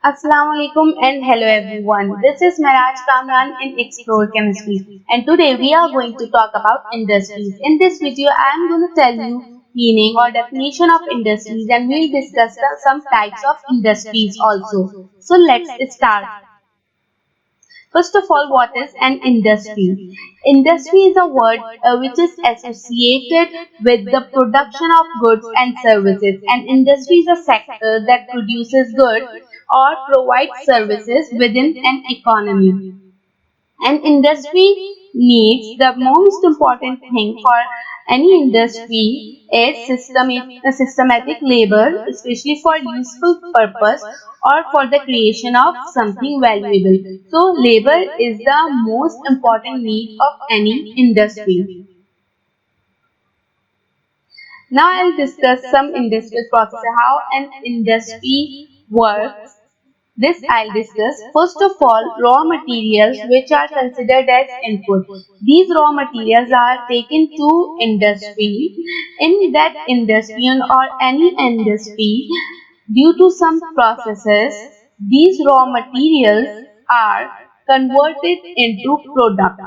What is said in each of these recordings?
Assalamu alaikum and hello everyone. This is Miraj Kamran in Explore Chemistry, and today we are going to talk about industries. In this video I am going to tell you meaning or definition of industries, and we'll discuss some types of industries also. So let's start. First of all, what is an industry? Industry is a word which is associated with the production of goods and services. An industry is a sector that produces goods or provides services within an economy. An industry needs the most important thing for any industry is systematic labor, especially for useful purpose or for the creation of something valuable. So labor is the most important need of any industry. Now I'll discuss some industrial process, how an industry works. This I'll discuss. First of all, raw materials which are considered as input. These raw materials are taken to industry. In that industry or any industry, due to some processes, these raw materials are converted into product.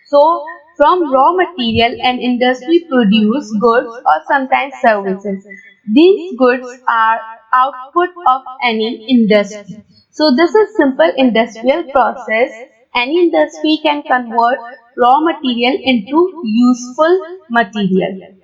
So, from raw material an industry produce goods or sometimes services. These goods are output of any industry. So, this is simple industrial process. Any industry can convert raw material into useful material.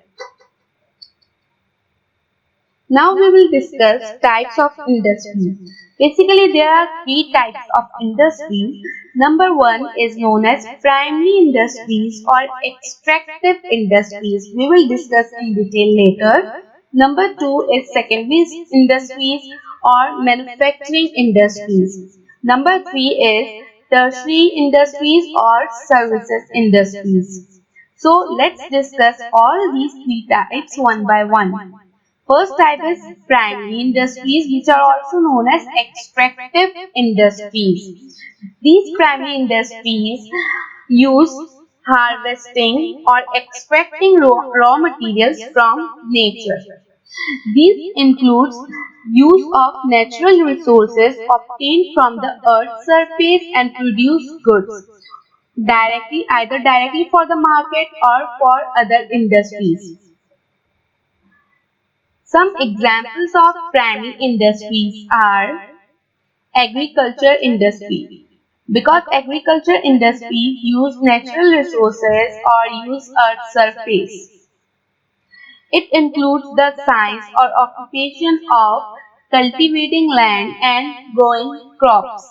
Now we will discuss types of industries. Basically, there are three types of industries. Number one is known as primary industries or extractive industries. We will discuss in detail later. Number two is secondary industries or manufacturing industries. Number three is tertiary industries or services industries. So let's discuss all these three types one by one. First type is primary industries, which are also known as extractive industries. These primary industries use harvesting or extracting raw materials from nature. This includes use of natural resources obtained from the earth's surface and produce goods directly, either directly for the market or for other industries. Some examples of primary industries are agriculture industry. Because agriculture industries use natural resources or use earth's surface. It includes the science or occupation of cultivating land and growing crops.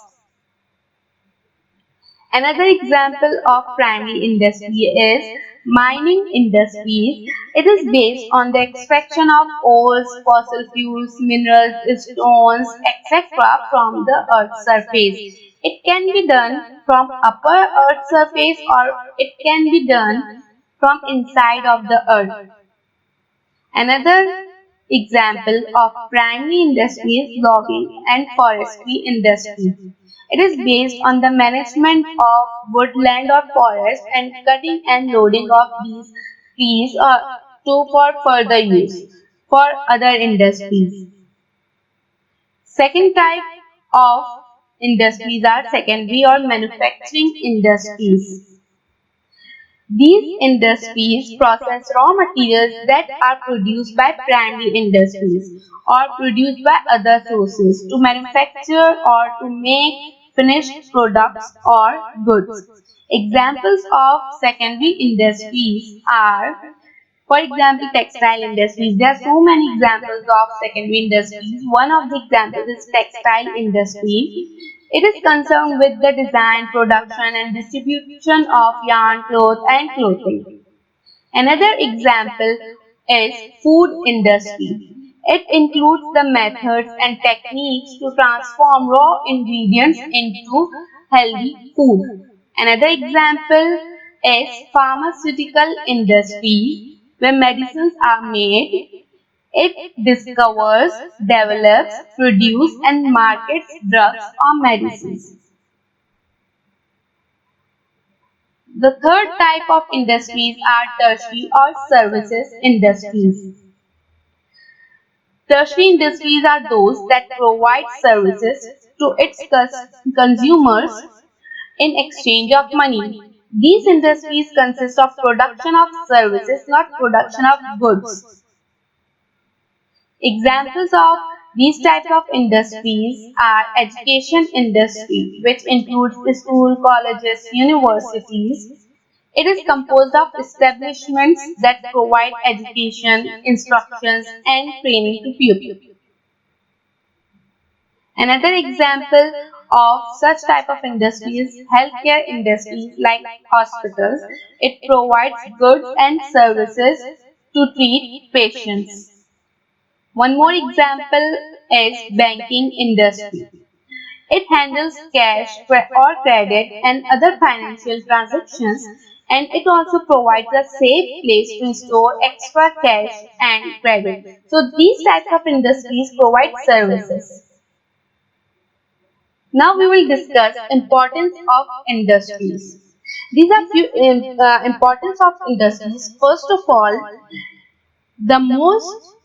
Another example of primary industry is mining industries. It is based on the extraction of ores, fossil fuels, minerals, stones, etc. from the earth's surface. It can be done from upper earth surface or it can be done from inside of the earth. Another example of primary industry is logging and forestry industry. It is based on the management of woodland or forest and cutting and loading of these trees for further use for other industries. Second type of industries are secondary or manufacturing industries. These industries process raw materials that are produced by primary industries or produced by other sources to manufacture or to make finished products or goods. Examples of secondary industries are, for example, textile industries. There are so many examples of secondary industries. One of the examples is textile industry. It is concerned with the design, production and distribution of yarn, cloth and clothing. Another example is food industry. It includes the methods and techniques to transform raw ingredients into healthy food. Another example is pharmaceutical industry, where medicines are made. It discovers, develops, produces and markets drugs or medicines. The third type of industries are tertiary or services industries. Tertiary industries are those that provide services to its consumers in exchange of money. These industries consist of production of services, not production of goods. Examples of these types of industries are education industry, which includes school, colleges, universities. It is composed of establishments that provide education, instructions, and training to people. Another example of such type of industry is healthcare industries like hospitals. It provides goods and services to treat patients. One more example is banking industry. It handles cash or credit and other financial transactions, and it also provides a safe place to store extra cash and credit. So these types of industries provide services. Now we will discuss importance of industries. These are few importance of industries. First of all, the most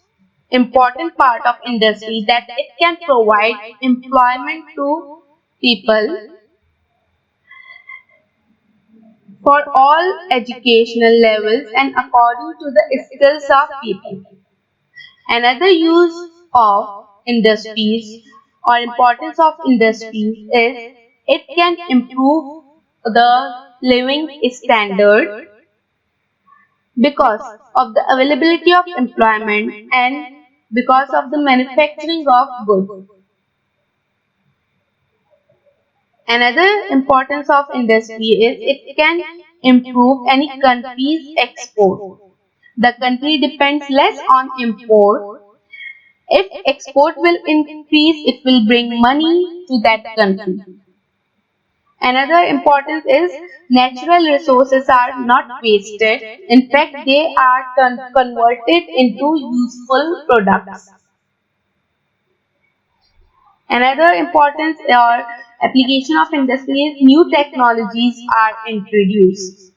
important part of industry that it can provide employment to people for all educational levels and according to the skills of people. Another use of industries or importance of industries is it can improve the living standard because of the availability of employment and because of the manufacturing of goods. Another importance of industry is it can improve any country's export. The country depends less on import. If export will increase, it will bring money to that country. Another importance is natural resources are not wasted. In fact, they are converted into useful products. Another importance or application of industry is new technologies are introduced,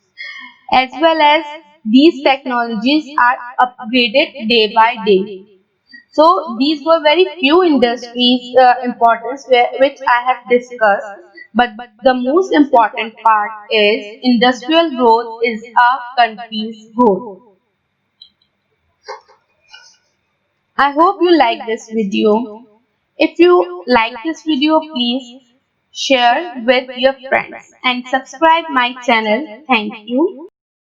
as well as these technologies are upgraded day by day. So these were very few industries importance which I have discussed, but the most important part is industrial growth is a country's growth. I hope you like this video. If you like this video, please share with your friends and subscribe my channel. Thank you.